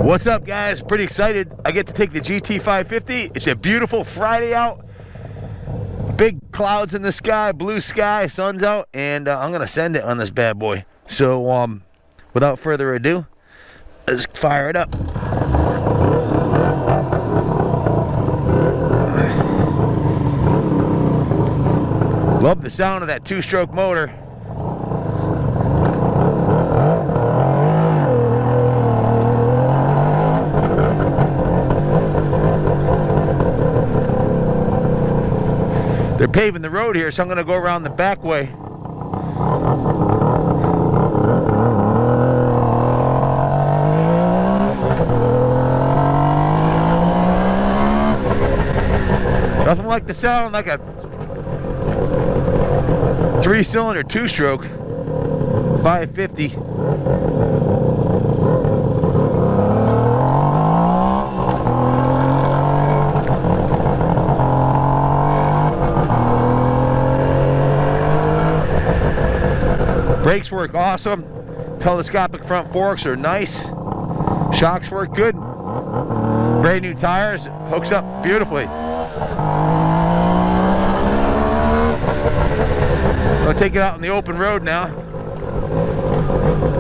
What's up, guys? Pretty excited. I get to take the GT550. It's a beautiful Friday out. Big clouds in the sky, blue sky, sun's out, and I'm gonna send it on this bad boy. So without further ado, let's fire it up. Love the sound of that two-stroke motor. They're paving the road here, so I'm going to go around the back way. Nothing like the sound like a 3-cylinder two-stroke 550. Brakes work awesome. Telescopic front forks are nice. Shocks work good. Brand new tires. Hooks up beautifully. I'll take it out on the open road now.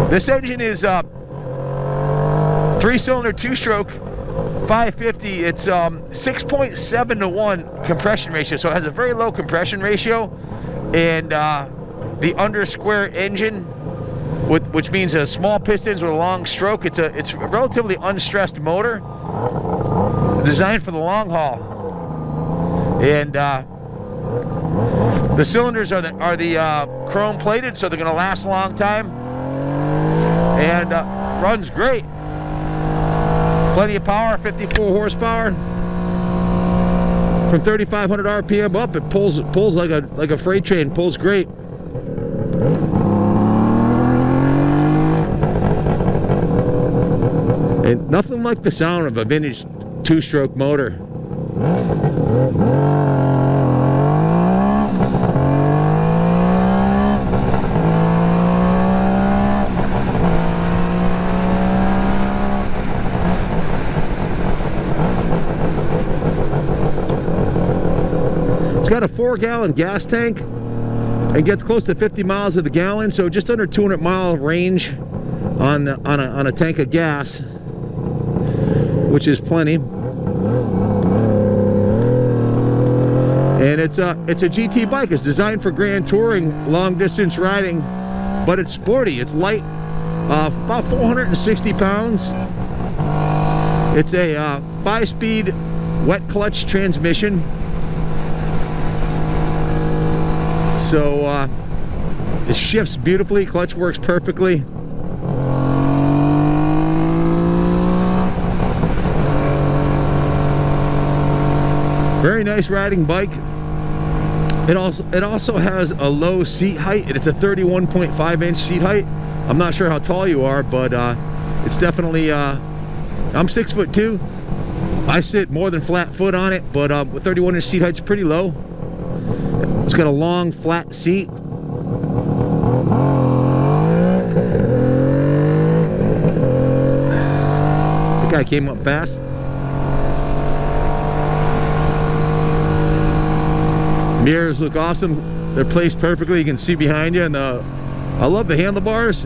This engine is 3-cylinder two-stroke 550. It's 6.7 to 1 compression ratio, so it has a very low compression ratio, and the under square engine, which means a small pistons with a long stroke. It's a relatively unstressed motor, designed for the long haul. And the cylinders are the chrome plated, so they're going to last a long time. And runs great. Plenty of power, 54 horsepower. From 3,500 RPM up, it pulls like a freight train. Pulls great. And nothing like the sound of a vintage two-stroke motor. It's got a 4-gallon gas tank and gets close to 50 miles to the gallon, so just under 200-mile range on a tank of gas, which is plenty. And it's a GT bike. It's designed for grand touring, long distance riding, but it's sporty. It's light, about 460 pounds. It's a 5-speed wet clutch transmission. So it shifts beautifully, clutch works perfectly. Very nice riding bike. It also has a low seat height, and it's a 31.5-inch seat height. I'm not sure how tall you are, but it's definitely, I'm 6'2". I sit more than flat foot on it, but with 31-inch seat height, it's pretty low. It's got a long, flat seat. The guy came up fast. Mirrors look awesome. They're placed perfectly. You can see behind you, and I love the handlebars.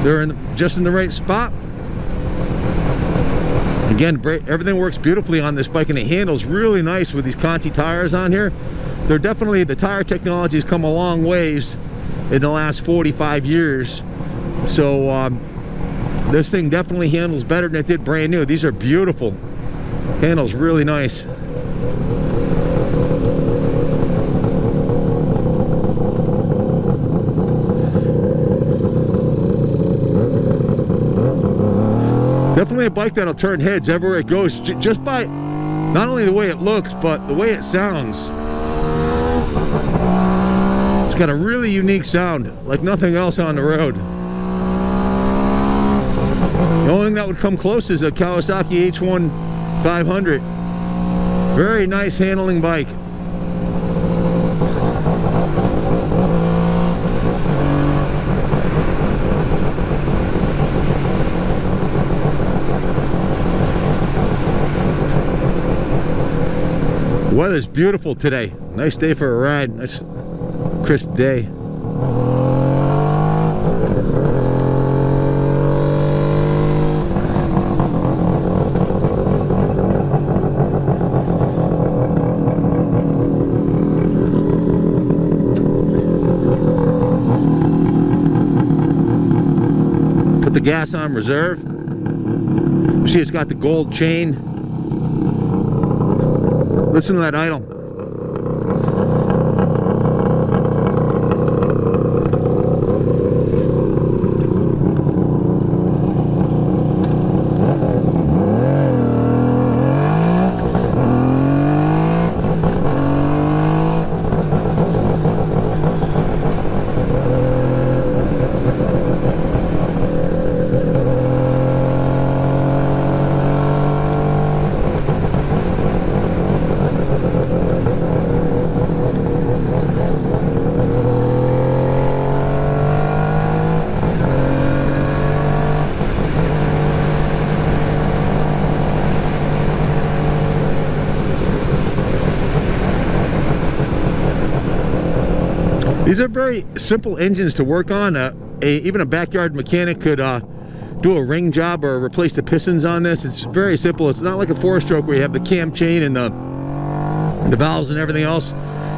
They're just in the right spot. Again, everything works beautifully on this bike, and it handles really nice with these Conti tires on here. They're definitely, the tire technology has come a long ways in the last 45 years. So this thing definitely handles better than it did brand new. These are beautiful. Handles really nice. Definitely a bike that'll turn heads everywhere it goes, just by not only the way it looks, but the way it sounds. It's got a really unique sound, like nothing else on the road. The only thing that would come close is a Kawasaki H1 500. Very nice handling bike. weather's beautiful today. Nice day for a ride. Nice crisp day. Put the gas on reserve. See, it's got the gold chain. Listen to that idle. These are very simple engines to work on. Even a backyard mechanic could do a ring job or replace the pistons on this. It's very simple. It's not like a 4-stroke where you have the cam chain and the valves and everything else.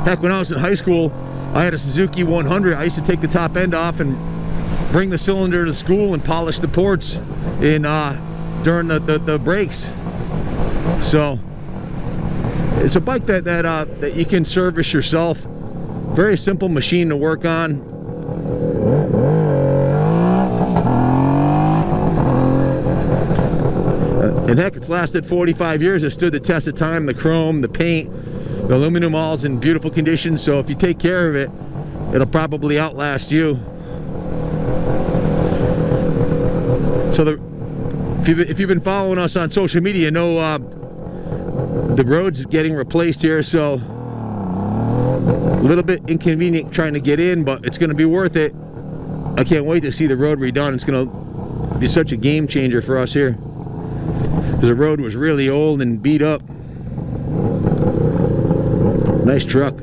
Heck, when I was in high school, I had a Suzuki 100. I used to take the top end off and bring the cylinder to school and polish the ports in during the brakes. So it's a bike that you can service yourself. Very simple machine to work on. And heck, it's lasted 45 years. It stood the test of time. The chrome, the paint, the aluminum, all's in beautiful condition. So if you take care of it, it'll probably outlast you. So if you've been following us on social media, you know the road's getting replaced here. So a little bit inconvenient trying to get in, but it's going to be worth it. I can't wait to see the road redone. It's going to be such a game changer for us here, because the road was really old and beat up. Nice truck.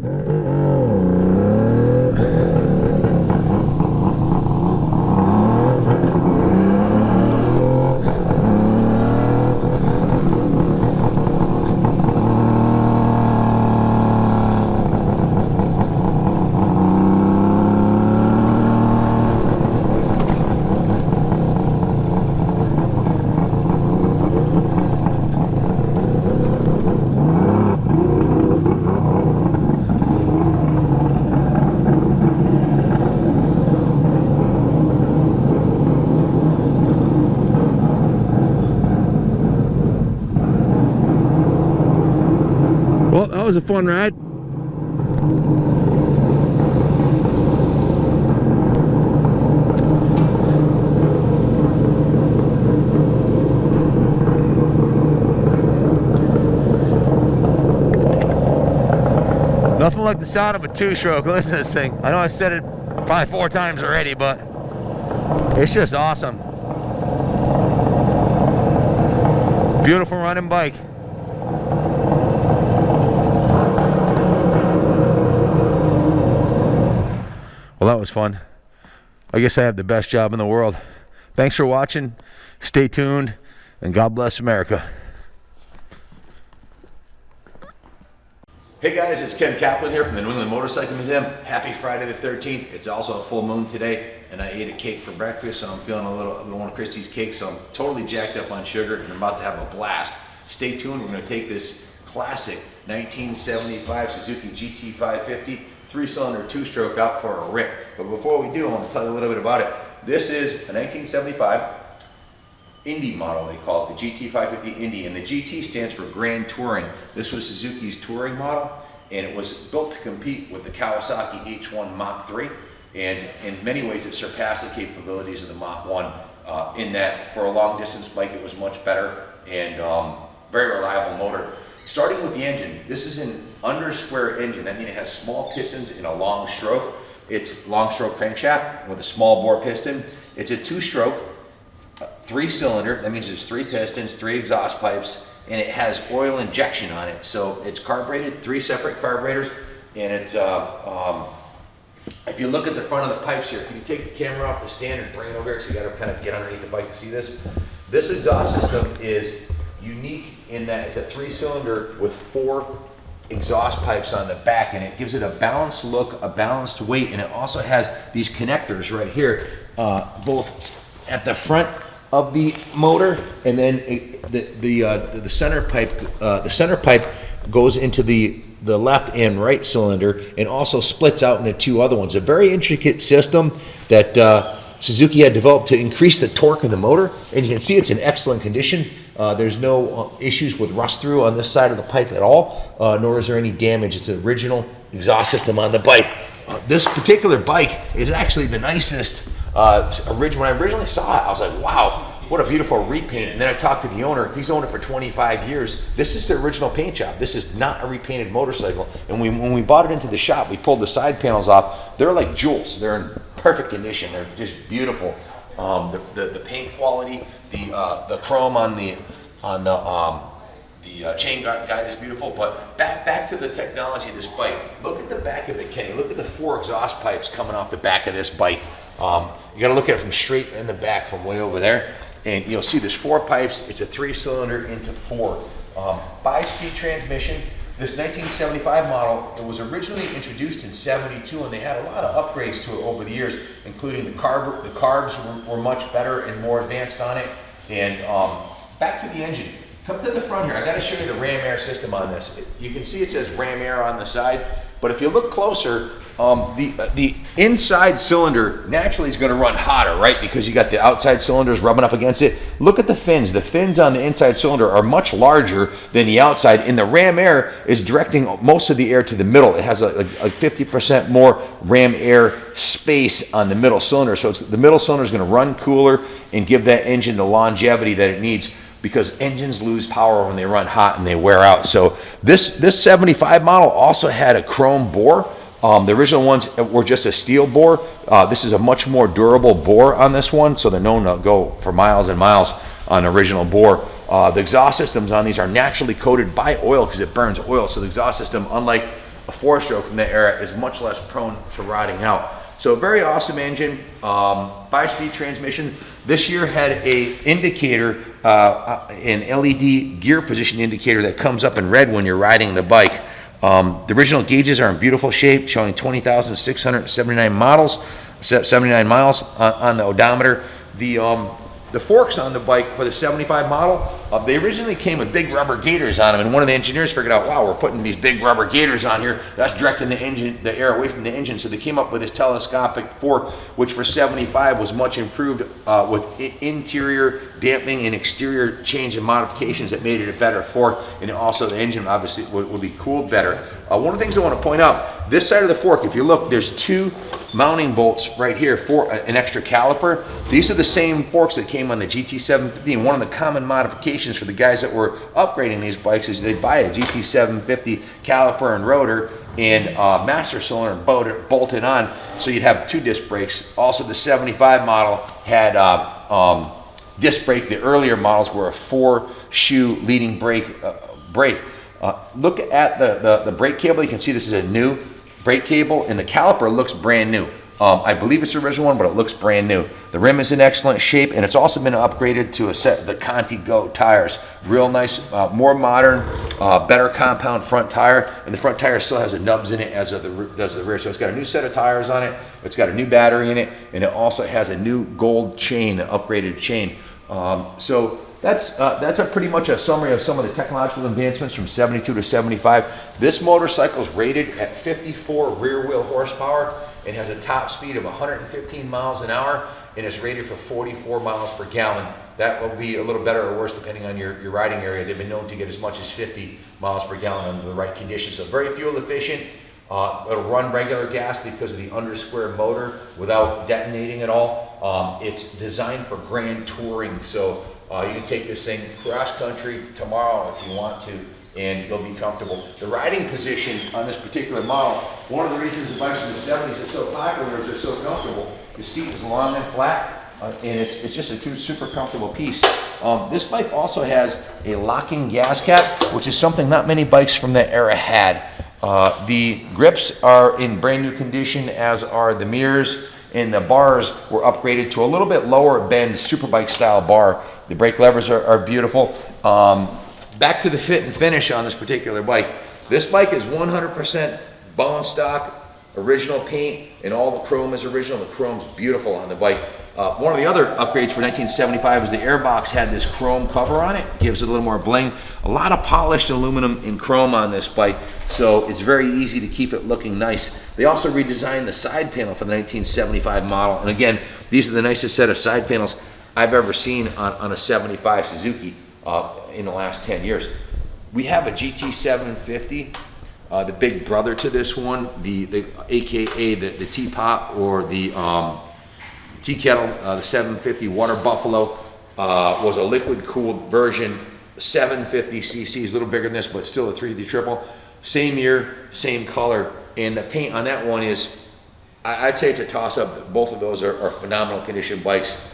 Well, that was a fun ride. Nothing like the sound of a 2-stroke. Listen to this thing. I know I've said it probably 4 times already, but it's just awesome. Beautiful running bike. Well, that was fun. I guess I have the best job in the world. Thanks for watching. Stay tuned, and God bless America. Hey guys, it's Ken Kaplan here from the New England Motorcycle Museum. Happy Friday the 13th. It's also a full moon today, and I ate a cake for breakfast, so I'm feeling a little one of Christie's cakes, so I'm totally jacked up on sugar, and I'm about to have a blast. Stay tuned. We're going to take this classic 1975 Suzuki GT550 3-cylinder 2-stroke out for a rip. But before we do, I want to tell you a little bit about it. This is a 1975 Indy model, they call it, the GT550 Indy, and the GT stands for Grand Touring. This was Suzuki's touring model, and it was built to compete with the Kawasaki H1 Mach 3, and in many ways it surpassed the capabilities of the Mach 1 in that for a long distance bike it was much better and very reliable motor. Starting with the engine, this is an under-square engine. That means it has small pistons in a long stroke. It's long stroke crankshaft with a small bore piston. It's a 2-stroke, 3-cylinder. That means there's 3 pistons, 3 exhaust pipes, and it has oil injection on it. So it's carbureted, 3 separate carburetors, and it's if you look at the front of the pipes here, can you take the camera off the stand and bring it over here, so you got to kind of get underneath the bike to see this? This exhaust system is unique in that it's a 3-cylinder with 4 exhaust pipes on the back, and it gives it a balanced look, a balanced weight, and it also has these connectors right here, both at the front of the motor, and then the center pipe. The center pipe goes into the left and right cylinder, and also splits out into 2 other ones. A very intricate system that Suzuki had developed to increase the torque of the motor, and you can see it's in excellent condition. There's no issues with rust through on this side of the pipe at all, nor is there any damage. It's the original exhaust system on the bike. This particular bike is actually the nicest. When I originally saw it, I was like, wow, what a beautiful repaint. And then I talked to the owner. He's owned it for 25 years. This is the original paint job. This is not a repainted motorcycle. And when we bought it into the shop, we pulled the side panels off. They're like jewels. They're in perfect condition. They're just beautiful. The paint quality, the chrome on the chain guide is beautiful. But back to the technology of this bike. Look at the back of it, Kenny. Look at the 4 exhaust pipes coming off the back of this bike. You got to look at it from straight in the back, from way over there, and you'll see there's 4 pipes. It's a 3-cylinder into 4. 5-speed transmission. This 1975 model, it was originally introduced in '72, and they had a lot of upgrades to it over the years, including the carbs were much better and more advanced on it. And back to the engine. Come to the front here. I got to show you the ram air system on this. You can see it says ram air on the side, but if you look closer, the inside cylinder naturally is going to run hotter, right? Because you got the outside cylinders rubbing up against it. Look at the fins. The fins on the inside cylinder are much larger than the outside, and the ram air is directing most of the air to the middle. It has a 50% more ram air space on the middle cylinder. So the middle cylinder is going to run cooler and give that engine the longevity that it needs, because engines lose power when they run hot and they wear out. So this 75 model also had a chrome bore. The original ones were just a steel bore. This is a much more durable bore on this one, so they're known to go for miles and miles on original bore. The exhaust systems on these are naturally coated by oil because it burns oil, so the exhaust system, unlike a 4-stroke from that era, is much less prone to rotting out. So a very awesome engine, 5-speed transmission. This year had a indicator, an LED gear position indicator that comes up in red when you're riding the bike. The original gauges are in beautiful shape, showing 20,679 miles on the odometer. The forks on the bike for the 75 model, they originally came with big rubber gaiters on them, and one of the engineers figured out, wow, we're putting these big rubber gaiters on here. That's directing the air away from the engine. So they came up with this telescopic fork, which for 75 was much improved with interior dampening and exterior change and modifications that made it a better fork, and also the engine obviously would be cooled better. One of the things I want to point out, this side of the fork, if you look, there's 2 mounting bolts right here for an extra caliper. These are the same forks that came on the GT550, and one of the common modifications for the guys that were upgrading these bikes is they'd buy a GT550 caliper and rotor and master cylinder bolted on, so you'd have 2 disc brakes. Also, the 75 model had disc brake. The earlier models were a 4-shoe leading brake. Look at the brake cable. You can see this is a new brake cable, and the caliper looks brand new. I believe it's the original one, but it looks brand new. The rim is in excellent shape, and it's also been upgraded to a set of the Conti Go tires. Real nice, more modern, better compound front tire, and the front tire still has the nubs in it as does the rear. So it's got a new set of tires on it, it's got a new battery in it, and it also has a new gold chain, upgraded chain. So that's pretty much a summary of some of the technological advancements from 72 to 75. This motorcycle is rated at 54 rear wheel horsepower and has a top speed of 115 miles an hour and is rated for 44 miles per gallon. That will be a little better or worse depending on your riding area. They've been known to get as much as 50 miles per gallon under the right conditions. So very fuel efficient. It'll run regular gas because of the under-square motor without detonating at all. It's designed for grand touring, so you can take this thing cross country tomorrow if you want to, and you'll be comfortable. The riding position on this particular model, one of the reasons the bikes in the 70s are so popular is they're so comfortable. The seat is long and flat. and it's just a super comfortable piece. This bike also has a locking gas cap, which is something not many bikes from that era had. The grips are in brand new condition, as are the mirrors, and the bars were upgraded to a little bit lower bend superbike style bar. The brake levers are beautiful. Back to the fit and finish on this particular bike. This bike is 100% bone stock, original paint, and all the chrome is original. The chrome's beautiful on the bike. One of the other upgrades for 1975 is the airbox had this chrome cover on it. Gives it a little more bling. A lot of polished aluminum and chrome on this bike, so it's very easy to keep it looking nice. They also redesigned the side panel for the 1975 model, and again, these are the nicest set of side panels I've ever seen on a 75 Suzuki in the last 10 years. We have a GT550, the big brother to this one, the AKA the teapot or the tea kettle. The 750 Water Buffalo was a liquid cooled version, 750 cc's, a little bigger than this, but still a 3D triple. Same year, same color, and the paint on that one is, I'd say it's a toss up. Both of those are phenomenal condition bikes.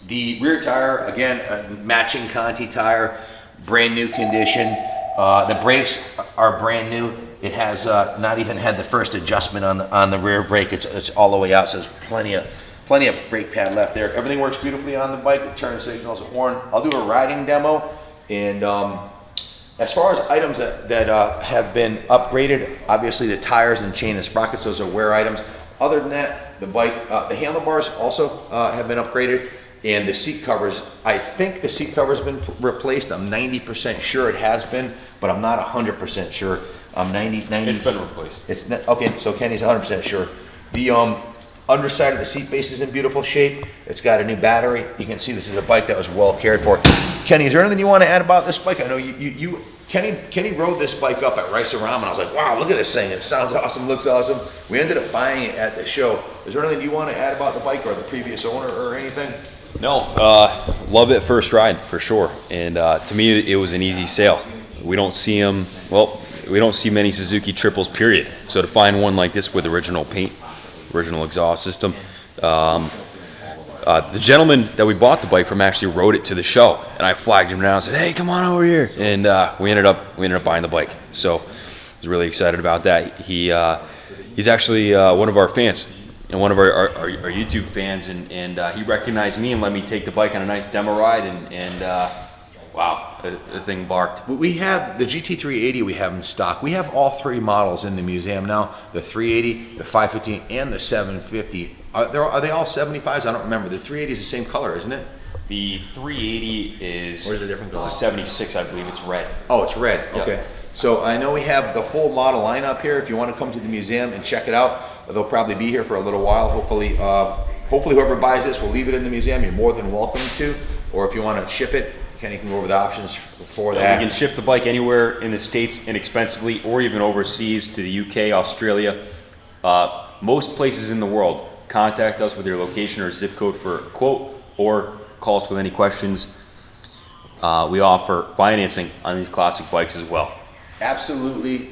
The rear tire, again, a matching Conti tire, brand new condition. The brakes are brand new. It has not even had the first adjustment on the rear brake. It's all the way out, so there's plenty of brake pad left there. Everything works beautifully on the bike. The turn signals, the horn. I'll do a riding demo. And as far as items that have been upgraded, obviously the tires and chain and sprockets, those are wear items. Other than that, the bike, the handlebars also have been upgraded. And the seat covers, I think the seat cover's been replaced. I'm 90% sure it has been, but I'm not 100% sure. I'm 90. It's been replaced. It's not, okay, so Kenny's 100% sure. The underside of the seat base is in beautiful shape. It's got a new battery. You can see this is a bike that was well cared for. Kenny, is there anything you want to add about this bike? I know Kenny rode this bike up at Rice and Ramen. I was like, wow, look at this thing. It sounds awesome, looks awesome. We ended up buying it at the show. Is there anything you want to add about the bike or the previous owner or anything? No, love it first ride for sure. And to me, it was an easy sale. We don't see them, well, we don't see many Suzuki triples, period. So to find one like this with original paint, original exhaust system. The gentleman that we bought the bike from actually rode it to the show, and I flagged him down and said, "Hey, come on over here." And we ended up buying the bike. So I was really excited about that. He's actually one of our fans and one of our YouTube fans, and he recognized me and let me take the bike on a nice demo ride, and wow, the thing barked. We have the GT380 we have in stock. We have all three models in the museum now, the 380, the 550, and the 750. Are they all 75s? I don't remember. The 380 is the same color, isn't it? The 380 is, or is it a different color? It's a 76, I believe. It's red. Oh, it's red. Yep. Okay. So I know we have the full model lineup here. If you want to come to the museum and check it out, they'll probably be here for a little while. Hopefully whoever buys this will leave it in the museum. You're more than welcome to. Or if you want to ship it, Kenny can go over the options for that. We can ship the bike anywhere in the States inexpensively, or even overseas to the UK, Australia, most places in the world. Contact us with your location or zip code for a quote, or call us with any questions. We offer financing on these classic bikes as well. Absolutely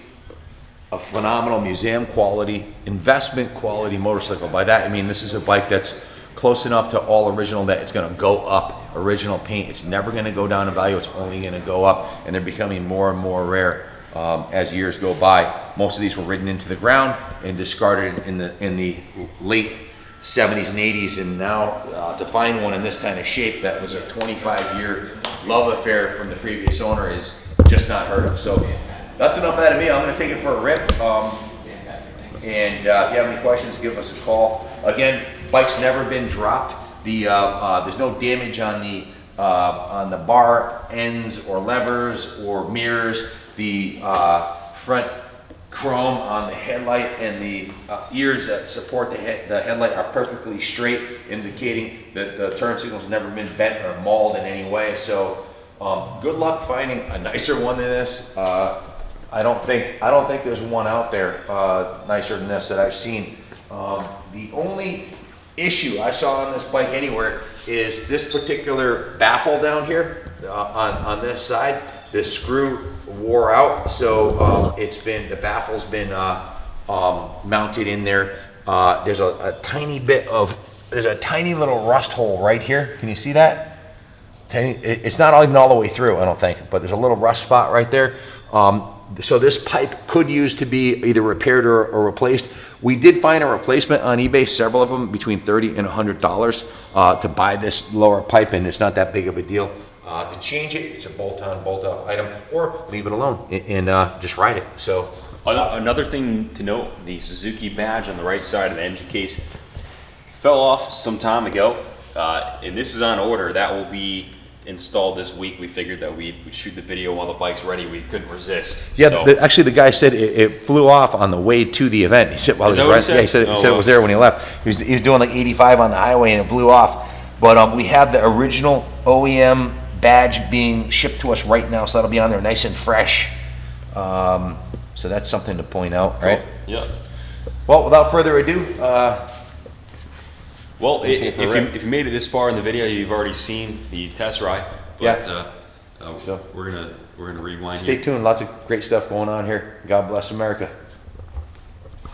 a phenomenal museum quality, investment quality motorcycle. By that I mean this is a bike that's close enough to all original that it's going to go up. Original paint, it's never going to go down in value. It's only going to go up, and they're becoming more and more rare as years go by. Most of these were ridden into the ground and discarded in the late 70s and 80s, and now to find one in this kind of shape that was a 25-year love affair from the previous owner is just not heard of. So that's enough out of me. I'm going to take it for a rip. And if you have any questions, give us a call. Again, bike's never been dropped. There's no damage on the bar ends or levers or mirrors. The front chrome on the headlight and the ears that support the headlight are perfectly straight, indicating that the turn signal's never been bent or mauled in any way. So good luck finding a nicer one than this. I don't think there's one out there nicer than this that I've seen. The only issue I saw on this bike anywhere is this particular baffle down here on this side. This screw wore out, so the baffle's been mounted in there. There's a tiny bit of there's a tiny little rust hole right here. Can you see that? Tiny, it's not even all the way through, I don't think, but there's a little rust spot right there. So this pipe could use to be either repaired or replaced. We did find a replacement on eBay, several of them, between $30 and $100 to buy this lower pipe, and it's not that big of a deal. To change it, it's a bolt-on, bolt-off item, or leave it alone and just ride it. So another thing to note, the Suzuki badge on the right side of the engine case fell off some time ago, and this is on order. That will be installed this week. We figured that we'd shoot the video while the bike's ready. We couldn't resist. Yeah, so, actually the guy said it flew off on the way to the event. He said, well, yeah, he said it was there when he left. He was doing like 85 on the highway and it blew off. But we have the original OEM badge being shipped to us right now, so that'll be on there nice and fresh. So that's something to point out, right? Yeah. Well, without further ado, well, if you made it this far in the video, you've already seen the test ride. But, so we're gonna rewind. Stay tuned. Lots of great stuff going on here. God bless America.